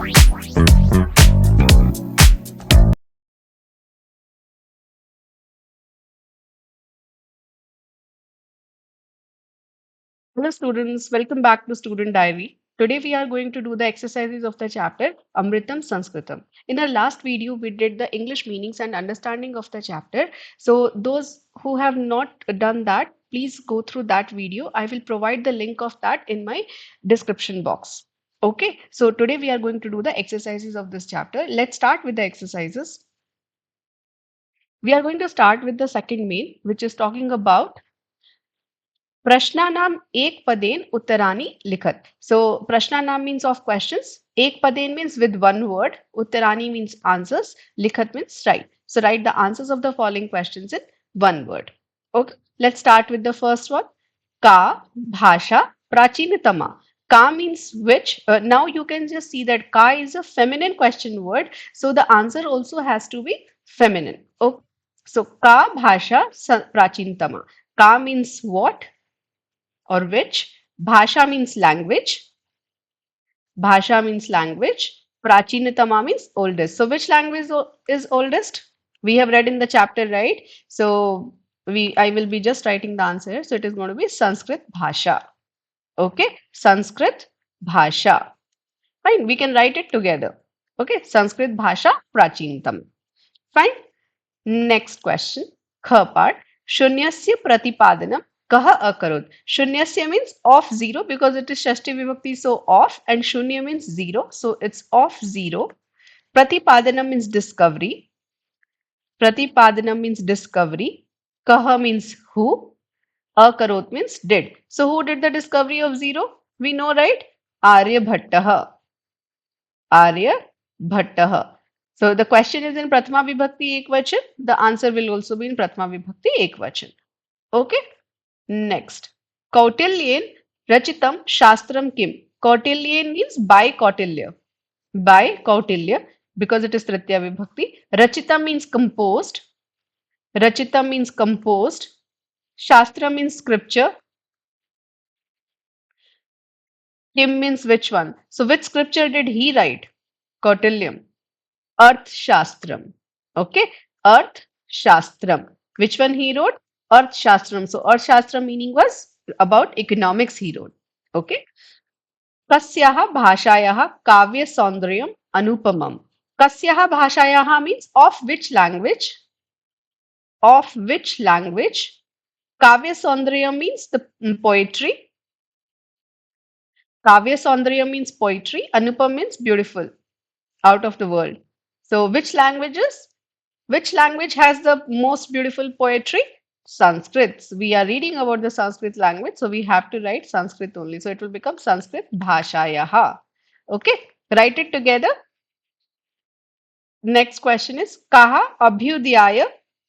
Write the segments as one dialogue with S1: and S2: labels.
S1: Hello students, welcome back to Student Diary. Today we are going to do the exercises of the chapter Amritam Sanskritam. In our last video, we did the English meanings and understanding of the chapter. So those who have not done that, please go through that video. I will provide the link of that in my description box. Okay, so today we are going to do the exercises of this chapter. Let's start with the exercises. We are going to start with the second main, which is talking about प्रश्नानाम एक पदेन उत्तरानि लिखत. So prashnanam means of questions. Ek paden means with one word. Uttarani means answers. Likhat means write. So write the answers of the following questions in one word. Okay. Let's start with the first one. Ka bhasha prachinatama. Ka means which. Now you can just see that ka is a feminine question word. So the answer also has to be feminine. Okay. So ka bhasha prachinatama. Ka means what or which. Bhasha means language. Bhasha means language. Prachinatama means oldest. So which language is oldest? We have read in the chapter, right? So I will be just writing the answer. So it is going to be Sanskrit Bhasha. Okay, Sanskrit Bhasha. Fine, we can write it together. Okay, Sanskrit Bhasha Prachinatama. Fine. Next question. Kha part. Shunyasya pratipadanam kaha akarot. Shunyasya means of zero because it is Shashti Vibhakti, so off, and Shunya means zero, so it's of zero. Pratipadanam means discovery. Pratipadanam means discovery. Kaha means who. Akarot means did. So who did the discovery of zero? We know, right? Arya Bhattaha. Arya Bhattaha. So the question is in Prathama Vibhakti Ekvachan. The answer will also be in Prathama Vibhakti Ekvachan. Okay. Next. Kautilyen Rachitam Shastram Kim. Kautilyen means by Kautilya. By Kautilya because it is Tritya Vibhakti. Rachitam means composed. Rachitam means composed. Shastra means scripture. Kim means which one? So which scripture did he write? Kautilyam. Arth Shastram. Okay, Arth Shastram. Which one he wrote? Arth Shastram. So Arth Shastram meaning was about economics he wrote. Okay. Kasyaha bhashayaha kavya saundryam anupamam. Kasyaha bhashayaha means of which language? Of which language? Kavya saundryam means the poetry. Kavya saundryam means poetry. Anupam means beautiful, out of the world. So which languages? Which language has the most beautiful poetry? Sanskrit. We are reading about the Sanskrit language, so we have to write Sanskrit only. So it will become Sanskrit Bhashayaha. Okay, write it together. Next question is Kaha Abhyudhyaya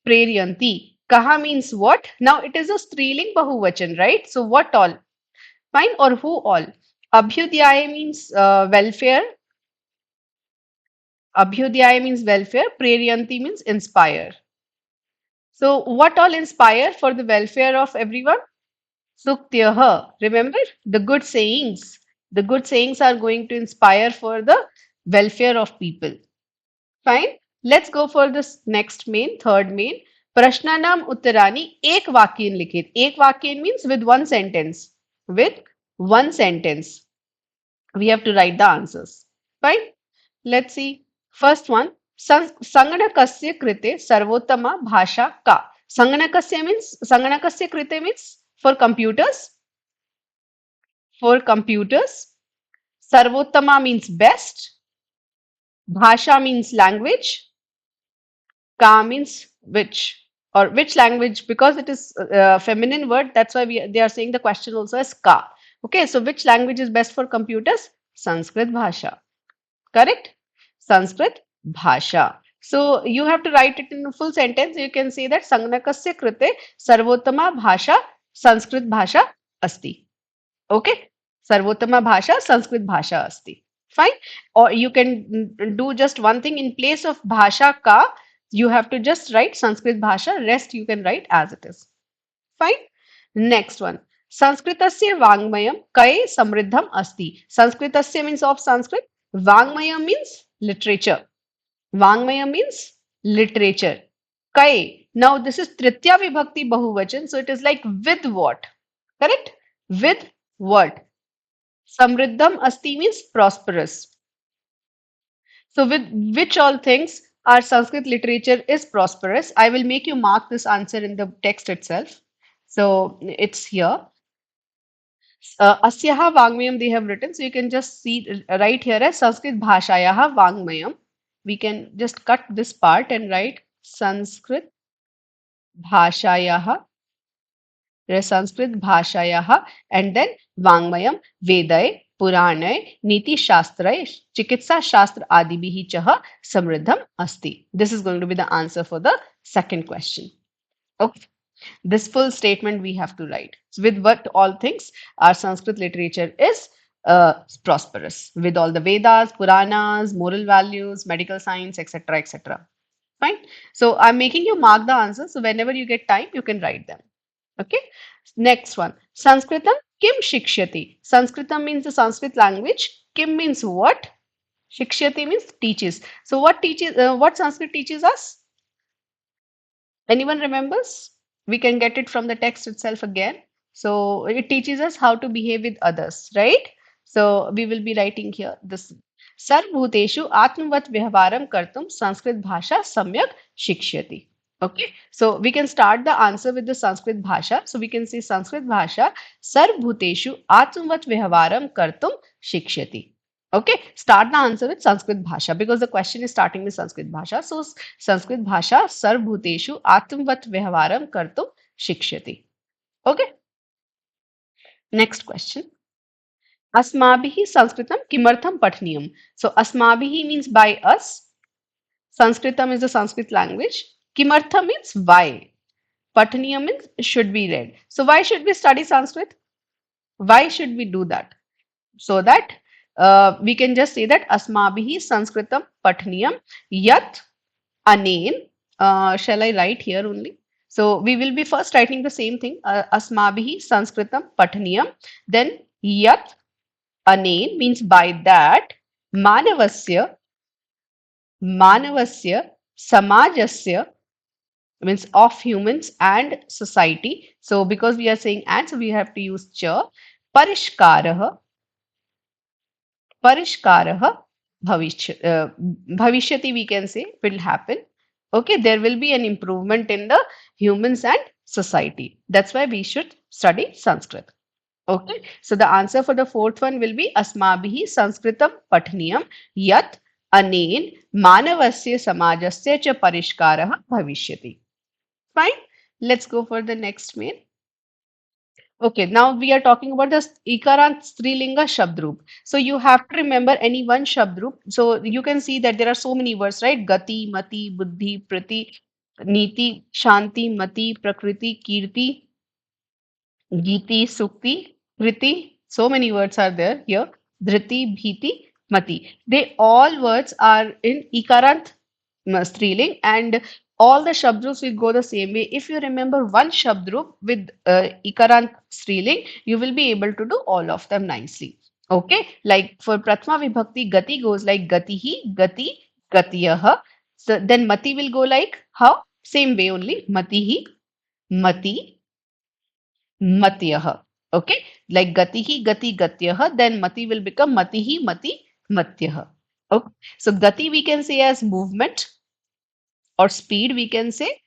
S1: Preryanti. Kaha means what? Now it is a Striling Bahuvachan, right? So what all? Fine, or who all? Abhyudhyaya means welfare. Abhyudhyaya means welfare. Preryanti means inspire. So, what all inspire for the welfare of everyone? Suktyaha. Remember the good sayings. The good sayings are going to inspire for the welfare of people. Fine. Let's go for this next main, third main. Prashnanam uttarani ek vakyan likhit. Ek vakyan means with one sentence. With one sentence. We have to write the answers. Fine. Let's see. First one. Sanganakasya krite sarvottama bhasha ka. Sanganakasya krite means for computers. For computers. Sarvottama means best. Bhasha means language. Ka means which or which language, because it is a feminine word. That's why they are saying the question also as ka. Okay, so which language is best for computers? Sanskrit Bhasha. Correct? Sanskrit Bhasha. So you have to write it in a full sentence. You can say that Sanganakasya krite sarvottama bhasha Sanskrit Bhasha asti. Okay? Sarvottama bhasha Sanskrit Bhasha asti. Fine? Or you can do just one thing. In place of bhasha ka, you have to just write Sanskrit Bhasha. Rest you can write as it is. Fine? Next one. Sanskritasya Vangmayam Kai Samriddham Asti. Sanskritasya means of Sanskrit. Vangmaya means literature. Vangmaya means literature. Kai. Now this is Tritya Vibhakti Bahuvachan. So it is like with what? Correct? With what? Samriddham Asti means prosperous. So with which all things our Sanskrit literature is prosperous? I will make you mark this answer in the text itself. So it's here. Asyaha Vangmayam they have written. So you can just see right here as Sanskrit Bhashayaha Vangmayam. We can just cut this part and write Sanskrit Bhashayaha, Sanskrit Bhashayaha, and then Vangmayam, Vedae, Purane, Niti Shastrae, Chikitsa Shastra Adibhihi Chaha Samriddham Asti. This is going to be the answer for the second question. Okay. This full statement we have to write. So with what all things our Sanskrit literature is prosperous with all the Vedas, Puranas, moral values, medical science, etc., etc. Fine. So I'm making you mark the answers. So whenever you get time, you can write them. Okay. Next one. Sanskritam kim shikshyati. Sanskritam means the Sanskrit language. Kim means what? Shikshyati means teaches. So what teaches? What Sanskrit teaches us? Anyone remembers? We can get it from the text itself again. So it teaches us how to behave with others, right? So we will be writing here this. Sarvbhuteshu atmavat vyavaram kartum Sanskrit bhasha samyak shikshyati. Okay, so we can start the answer with the Sanskrit bhasha. So we can say Sanskrit bhasha Sarvbhuteshu atmavat vyavaram kartum shikshyati. Okay, start the answer with Sanskrit bhasha because the question is starting with Sanskrit bhasha. So Sanskrit bhasha sarvbhuteshu atmvat vyavaram kartum shikshyati. Okay, next question. Asmabhihi Sanskritam kimartham pathniyam. So Asmabhihi means by us. Sanskritam is the Sanskrit language. Kimartham means why. Pathniyam means should be read. So why should we study Sanskrit? Why should we do that? So that we can just say that Asmabhihi Sanskritam pathniyam yat Anen. Shall I write here only? So we will be first writing the same thing. Asmabhihi Sanskritam Pathaniyam. Then Yat Anen means by that. Manavasya, Manavasya, Samajasya means of humans and society. So because we are saying and, so we have to use cha. Parishkarah, Parishkarah Bhavishyati, we can say, will happen. Okay, there will be an improvement in the humans and society. That's why we should study Sanskrit. Okay, so the answer for the fourth one will be Asmabhihi Sanskritam Pathniyam Yat Anen Manavasya Samajasya Cha Parishkarah Bhavishyati. Fine, let's go for the next mail. Okay, now we are talking about the Ikarant Strilinga Shabdrup. So you have to remember any one Shabdrup. So you can see that there are so many words, right? Gati, Mati, Buddhi, Prati, Niti, Shanti, Mati, Prakriti, Kirti, Giti, Sukti, Kriti. So many words are there here. Dhriti, Bhiti, Mati. They all words are in Ikarant Striling and all the Shabdrups will go the same way. If you remember one Shabdrup with Ikarant Striling, you will be able to do all of them nicely. Okay, like for Prathama Vibhakti, Gati goes like Gatihi, Gati, Gatiyaha. So then Mati will go like how? Same way only. Matihi, Mati, Matyaha. Okay, like Gatihi, Gati, Gatyaha. Then Mati will become Matihi, Mati, Matyaha. Okay, so Gati we can say as movement or speed, we can say.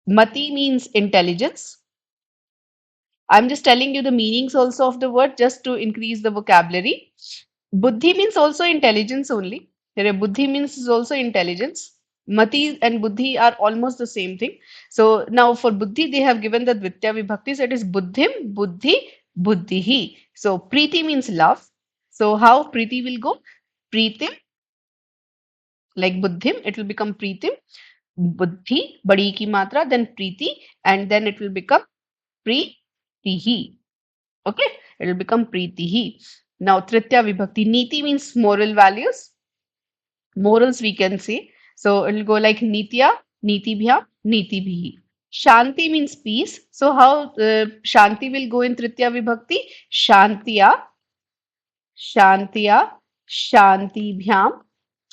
S1: Mati means intelligence. I'm just telling you the meanings also of the word just to increase the vocabulary. Buddhi means also intelligence only. Buddhi means is also intelligence. Mati and Buddhi are almost the same thing. So now for Buddhi, they have given the Dvitya Vibhakti. So it is Buddhim, Buddhi, Buddhihi. So Preeti means love. So how Preeti will go? Preetim, like Buddhim, it will become Preetim. Buddhi, badi ki matra, then Preeti, and then it will become Preetihi. Okay, it will become Preetihi. Now, Tritya Vibhakti. Niti means moral values. Morals we can say. So, it will go like Nitya, Nitibhya, Nitibhihi. Shanti means peace. So, how Shanti will go in Tritya Vibhakti? Shantiya, Shantiya, Shantibhyam.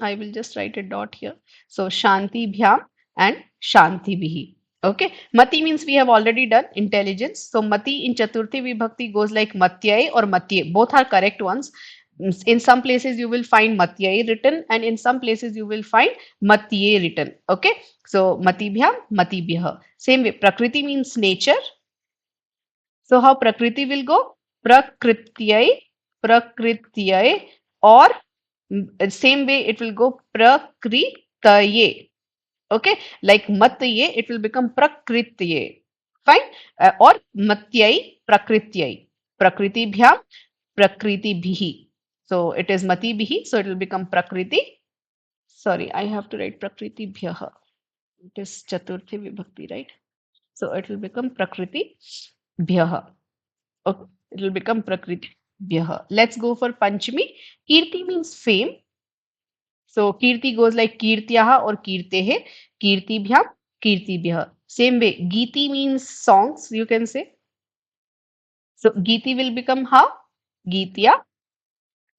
S1: I will just write a dot here. So Shantibhyam and Shantibhihi. Okay. Mati means we have already done intelligence. So Mati in Chaturthi Vibhakti goes like Matyai or Matye. Both are correct ones. In some places you will find Matyai written and in some places you will find Matye written. Okay. So Matibhyam, Matibhyah. Same way. Prakriti means nature. So how Prakriti will go? Prakrityai, Prakrityai, or same way it will go Prakritaye. Okay, like Matye, it will become Prakritye. Fine. Or Matyai, Prakrityai. Prakriti-bhyam, Prakriti-bhihi. So it is Mati-bhihi, so it will become Prakriti. Sorry, I have to write Prakriti-bhyaha. It is Chaturthi Vibhakti, right? So it will become Prakriti-bhyaha. Okay, it will become Prakriti. Let's go for Panchami. Kirti means fame. So Kirti goes like Kirtyaha or Kirtehe. Kirtibhyam, Kirtibhyah. Same way. Geeti means songs, you can say. So Geeti will become how? Geetya,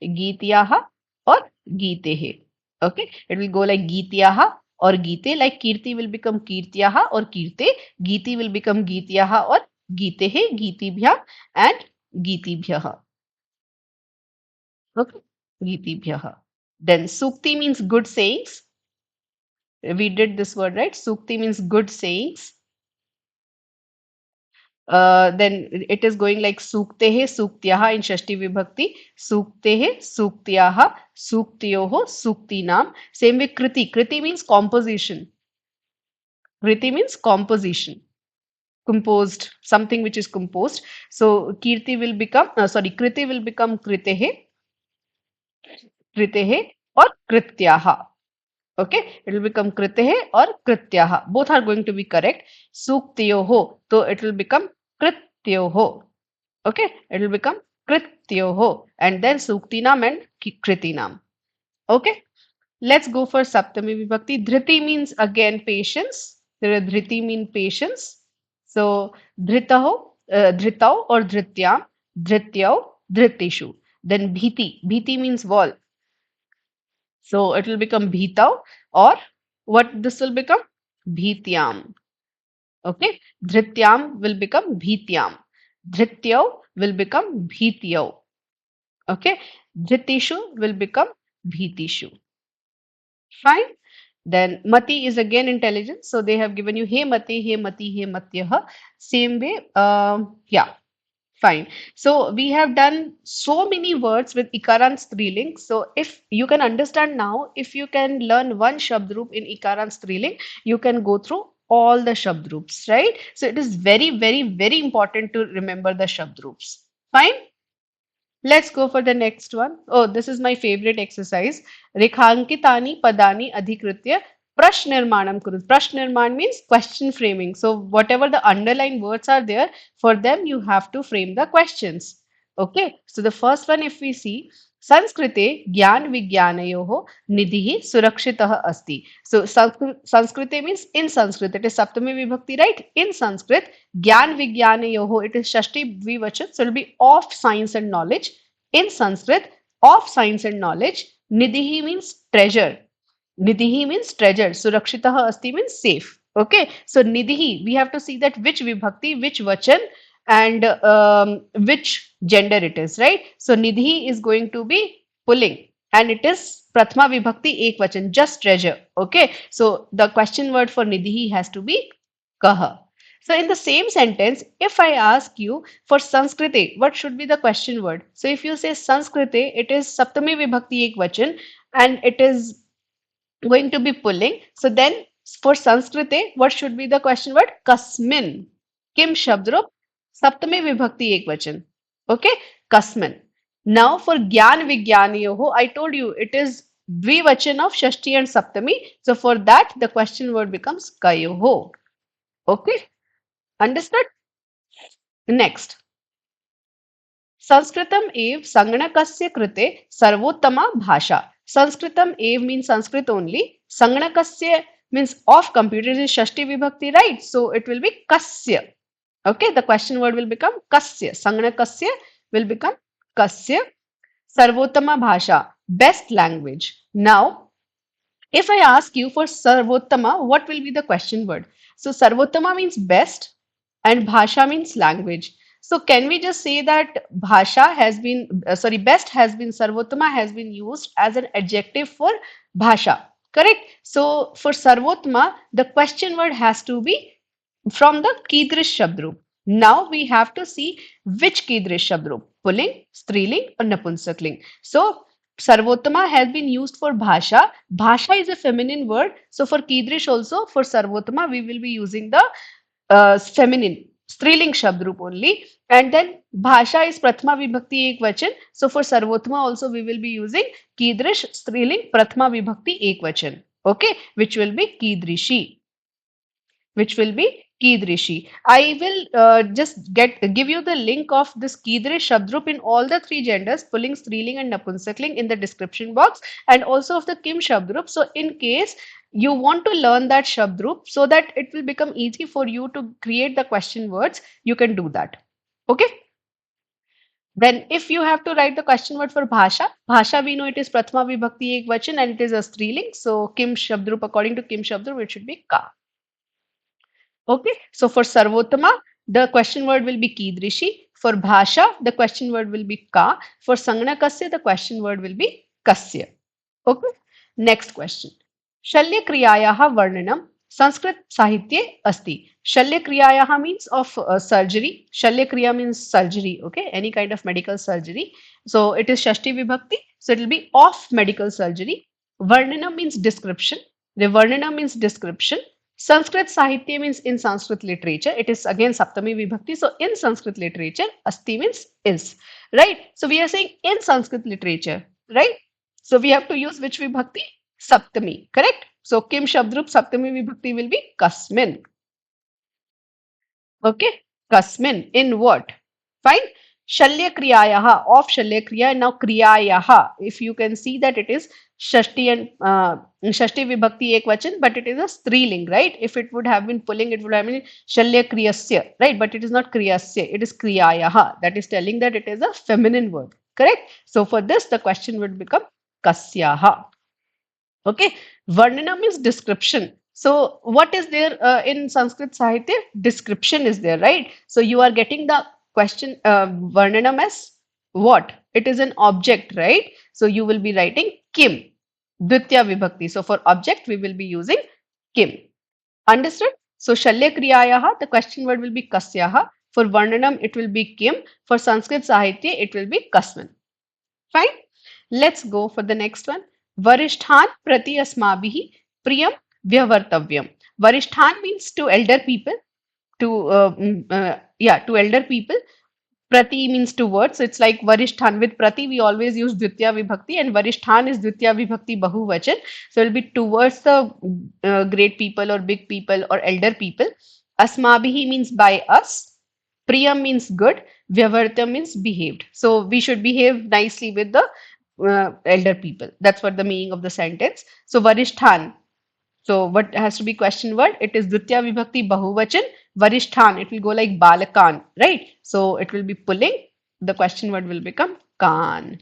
S1: Geetyaha or Geetehe. Okay, it will go like Geetyaha or Geete. Like Kirti will become Kirtyaha or Kirte. Geeti will become Geetyaha or Geetehe, Geetibhyam and Geetibhyah. Okay. Gitibhyaha. Then Sukti means good sayings. We did this word, right? Sukti means good sayings. Then it is going like Suktehe, Suktyaha in Shashti Vibhakti. Suktehe, Suktyaha, Suktyoho, Suktinam. Same way Kriti. Kriti means composition. Kriti means composition. Composed, something which is composed. So Kirti will become, Kriti will become Kritehe, Kritehe or Krityaha. Okay, it will become kritehe or krityaha. Both are going to be correct. Suktyoho. So it will become krityoho. Okay, it will become krityoho. And then suktinam and kritinam. Okay, let's go for Saptami Vibhakti. Dhriti means again patience. Dhriti mean patience. So dhritaho, dhritau or dhrityam, dhrityau, dhritishu. Then bhiti. Bhiti means wall. So it will become bhitav or what this will become? Bhityam. Okay. Dhrityam will become bhityam. Dhrityav will become bhityav. Okay. Dhritishu will become bhitishu. Fine. Then Mati is again intelligence. So they have given you Hey Mati, Hey Mati, Hey Matyaha. Same way. Yeah. Fine. So we have done so many words with Ikaran Striling. So if you can understand now, if you can learn one Shabdrup in Ikaran Striling, you can go through all the Shabdrups, right? So it is very, very, very important to remember the Shabdrups. Fine. Let's go for the next one. Oh, this is my favorite exercise. Rekhankitani padani adhikritya prashnirmanam kurut. Prashnirman means question framing. So whatever the underlined words are there, for them you have to frame the questions. Okay. So the first one, if we see, Sanskrite Gyan Vigyanayoho Nidhi Surakshitah Asti. So Sanskrite means in Sanskrit. It is Saptami Vibhakti, right? In Sanskrit, Gyan Vigyanayoho, it is Shashti Dvivachan. So it will be of science and knowledge. In Sanskrit, of science and knowledge, Nidhi means treasure. Nidhi means treasure. Surakshitah asti means safe. Okay. So Nidhi, we have to see that which vibhakti, which vachan, and which gender it is, right? So Nidhi is going to be pulling, and it is Prathama vibhakti ekvachan, just treasure. Okay. So the question word for Nidhi has to be kaha. So in the same sentence, if I ask you for Sanskrite, what should be the question word? So if you say Sanskrite, it is Saptami Vibhakti Ekvachan and it is going to be pulling. So then for Sanskrite, what should be the question word? Kasmin. Kim Shabdrup? Saptami Vibhakti Ekvachan. Okay? Kasmin. Now for Gyan Vigyaniyoho, I told you it is Dvivachan of Shashti and Saptami. So for that, the question word becomes Kayoho. Okay? Understood? Next. Sanskritam ev Sanganakasya krite sarvottama bhasha. Sanskritam ev means Sanskrit only. Sanganakasya means of computer is Shashti Vibhakti, right? So it will be Kasya. Okay, the question word will become Kasya. Sanganakasya will become Kasya. Sarvottama bhasha. best language. Now, if I ask you for Sarvottama, what will be the question word? So Sarvottama means best and Bhasha means language. So can we just say that best has been, Sarvottama has been used as an adjective for Bhasha, correct? So for Sarvottama, the question word has to be from the Kidrish Shabdrup. Now we have to see which Kidrish Shabdrup, Pulling, Striling or Napunsakling. So Sarvottama has been used for Bhasha. Bhasha is a feminine word. So for Kidrish also, for Sarvottama, we will be using the feminine Striling Shabdrup only. And then Bhasha is Prathama Vibhakti Ekvachan. So for Sarvottama also, we will be using Kidrish Striling Prathama Vibhakti Ekvachan. Okay, which will be Kidrishi, which will be Kidrishi. I will just give you the link of this Kidrish Shabdrup in all the three genders, Pulling, Striling, and Napunsakling in the description box, and also of the Kim Shabdrup. So in case you want to learn that Shabdrup so that it will become easy for you to create the question words, you can do that. Okay. Then if you have to write the question word for Bhasha, Bhasha we know it is Prathama Vibhakti Ekvachan and it is a Striling. So Kim Shabdrup, according to Kim Shabdrup, it should be Ka. Okay, so for Sarvottama, the question word will be Kidrishi. For Bhasha, the question word will be Ka. For Sangnakasya, the question word will be Kasya. Okay, next question. Shalya Kriyayaha Varnanam Sanskrit Sahitye Asti. Shalya Kriyayaha means of surgery. Shalya Kriya means surgery, okay, any kind of medical surgery. So it is Shashti Vibhakti, so it will be of medical surgery. Varnanam means description. The Varnana means description. Sanskrit Sahitya means in Sanskrit literature. It is again Saptami Vibhakti. So in Sanskrit literature, Asti means is. Right? So we are saying in Sanskrit literature. Right? So we have to use which Vibhakti? Saptami. Correct? So Kim Shabdrup Saptami Vibhakti will be Kasmin. Okay? Kasmin. In what? Fine? Shalya Kriyayaha. Of Shalya Kriya. Now Kriyayaha. If you can see that it is Shashti and Shashti Vibhakti Ekvachan, but it is a Striling, right? If it would have been pulling, it would have been Shalya Kriyasya, right? But it is not Kriyasya, it is Kriyayaha. That is telling that it is a feminine word, correct? So for this, the question would become Kasyaha. Okay, Varnana means description. So what is there in Sanskrit Sahitya? Description is there, right? So you are getting the question Varnanam as what? It is an object, right? So you will be writing Kim, Dvitya Vibhakti. So for object, we will be using Kim. Understood? So Shalya Kriyayaha, the question word will be Kasyaha. For Varnanam, it will be Kim. For Sanskrit Sahitya, it will be Kasman. Fine. Let's go for the next one. Varishhthan prati asmabhihi priyam vyavartavyam. Varishhthan means to elder people. To elder people. Prati means towards. So it's like Varishhthan. With Prati, we always use Dvitya Vibhakti, and Varishhthan is Dvitya Vibhakti Bahuvachan. So it'll be towards the great people or big people or elder people. Asmabhihi means by us. Priyam means good. Vyavartam means behaved. So we should behave nicely with the elder people. That's what the meaning of the sentence. So Varishhthan. So what has to be question word? It is Dvitya Vibhakti Bahuvachan. Varishhthan. It will go like Balakan, right? So it will be pulling. The question word will become Kan.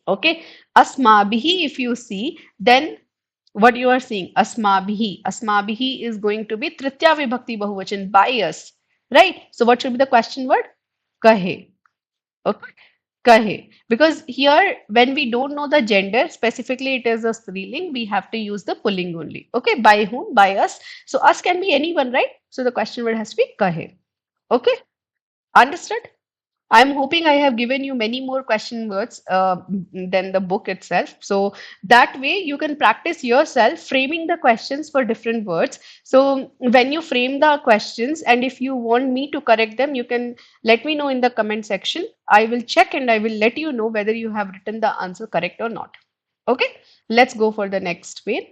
S1: Okay. Asmabhihi, if you see, then what you are seeing? Asmabhihi. Asmabhihi is going to be Tritya Vibhakti Bahuvachan, by us, right? So what should be the question word? Kahe. Okay. Kahe. Because here, when we don't know the gender, specifically it is a striling, we have to use the pulling only. Okay. By whom? By us. So us can be anyone, right? So the question word has to be kahe. Okay. Understood? I'm hoping I have given you many more question words than the book itself. So that way you can practice yourself framing the questions for different words. So when you frame the questions and if you want me to correct them, you can let me know in the comment section. I will check and I will let you know whether you have written the answer correct or not. Okay, let's go for the next page.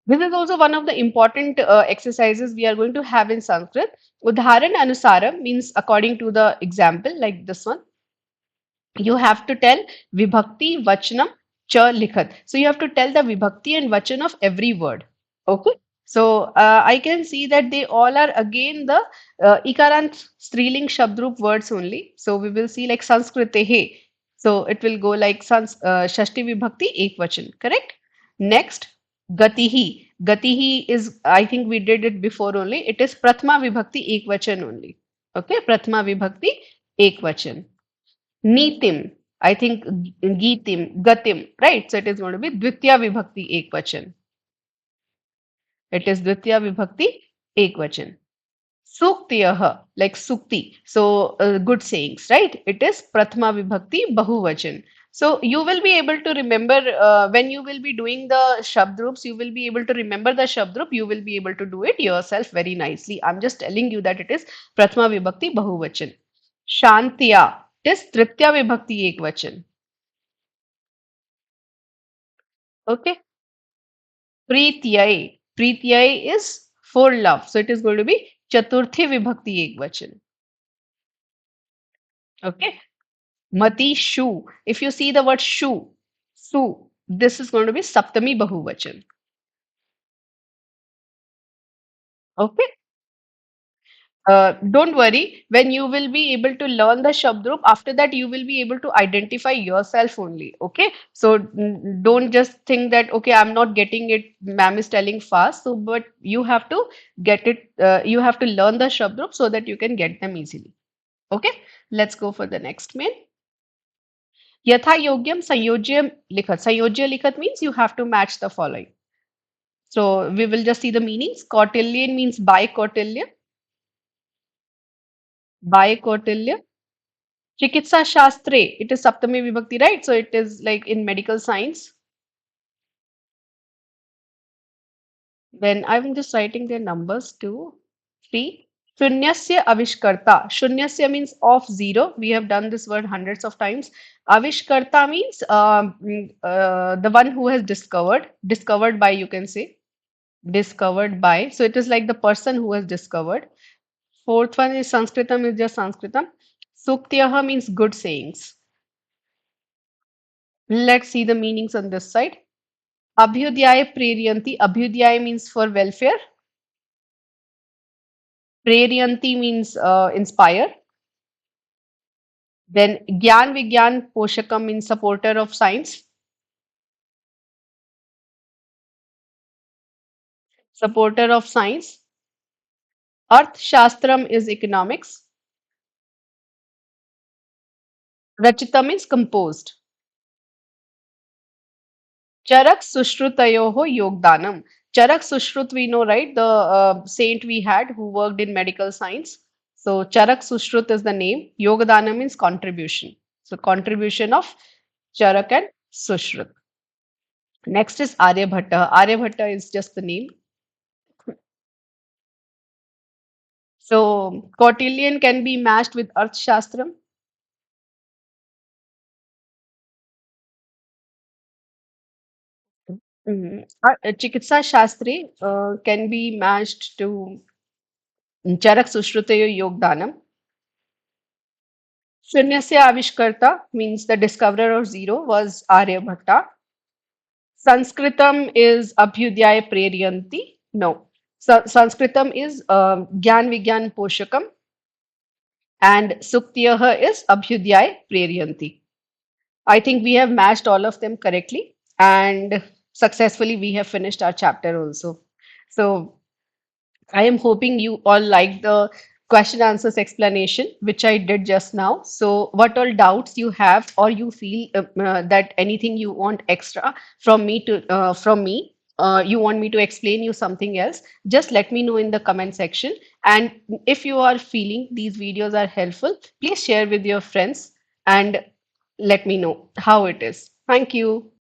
S1: This is also one of the important exercises we are going to have in Sanskrit. Udharan Anusaram means according to the example, like this one. You have to tell Vibhakti, Vachanam, Cha, Likhat. So you have to tell the Vibhakti and Vachan of every word. Okay. So I can see that they all are again the Ikarant Striling Shabdrup words only. So we will see like Sanskrit. So it will go like Shashti Vibhakti Ekvachan, correct? Next, Gatihi. Gatihi is, I think we did it before only. It is Prathama Vibhakti Ekvachan only. Okay, Prathama Vibhakti Ekvachan. Nitim, I think Gitim, Gatim, right? So it is going to be Dvitya Vibhakti Ekvachan. It is Dvitya Vibhakti Ekvachan. Suktiyah, like Sukti. So, good sayings, right? It is Prathama Vibhakti Bahuvachan. So, you will be able to remember when you will be doing the Shabd groups, you will be able to remember the Shabd group. You will be able to do it yourself very nicely. I'm just telling you that it is Prathama Vibhakti Bahuvachan. Shantiya, it is Tritya Vibhakti Ekvachan. Okay. Prityai. Prityai is for love. So, it is going to be Chaturthi Vibhakti Ekvachan. Okay. Mati Shu. If you see the word Shu, Su, this is going to be Saptami Bahuvachan. Okay. Don't worry, when you will be able to learn the Shabd, after that you will be able to identify yourself only. Okay. So don't just think that, okay, I'm not getting it, ma'am is telling fast. So, but you have to get it, you have to learn the Shabd so that you can get them easily. Okay. Let's go for the next mail. Yatha yogyam sanyojya likhat. Sanyojya likhat means you have to match the following. So we will just see the meanings. Kautilyan means by Kautilya. By Kautilya. Chikitsa Shastre. It is Saptami Vibhakti, right? So it is like in medical science. Then I'm just writing their numbers too. 3. Shunyasya Avishkarta. Shunyasya means of zero. We have done this word hundreds of times. Avishkarta means the one who has discovered. Discovered by, you can say. Discovered by. So it is like the person who has discovered. Fourth one is Sanskritam is just Sanskritam. Suktyaha means good sayings. Let's see the meanings on this side. Abhyudhyaya preryanti. Abhyudhyaya means for welfare. Preryanti means inspire. Then Gyan Vigyan Poshakam means supporter of science. Supporter of science. Arth Shastram is economics. Rachita means composed. Charak Sushrutayoho Yogdanam. Charak Sushrut, we know, right? The saint we had who worked in medical science. So Charak Sushrut is the name. Yogadana means contribution. So contribution of Charak and Sushrut. Next is Aryabhatta. Aryabhatta is just the name. So Kautilyan can be matched with Arthashastram. Chikitsa Shastri can be matched to Charak Sushrutayo Yogdanam. Shunyasya Avishkarta means the discoverer of zero was Aryabhatta. Sanskritam is Abhyudhyaya Preryanti. No. Sanskritam is Gyan Vigyan Poshakam. And Suktiyaha is Abhyudhyaya Preryanti. I think we have matched all of them correctly. And successfully, we have finished our chapter also. So I am hoping you all like the question answers explanation, which I did just now. So, what all doubts you have, or you feel that anything you want extra from me, you want me to explain you something else, just let me know in the comment section. And if you are feeling these videos are helpful, please share with your friends and let me know how it is. Thank you.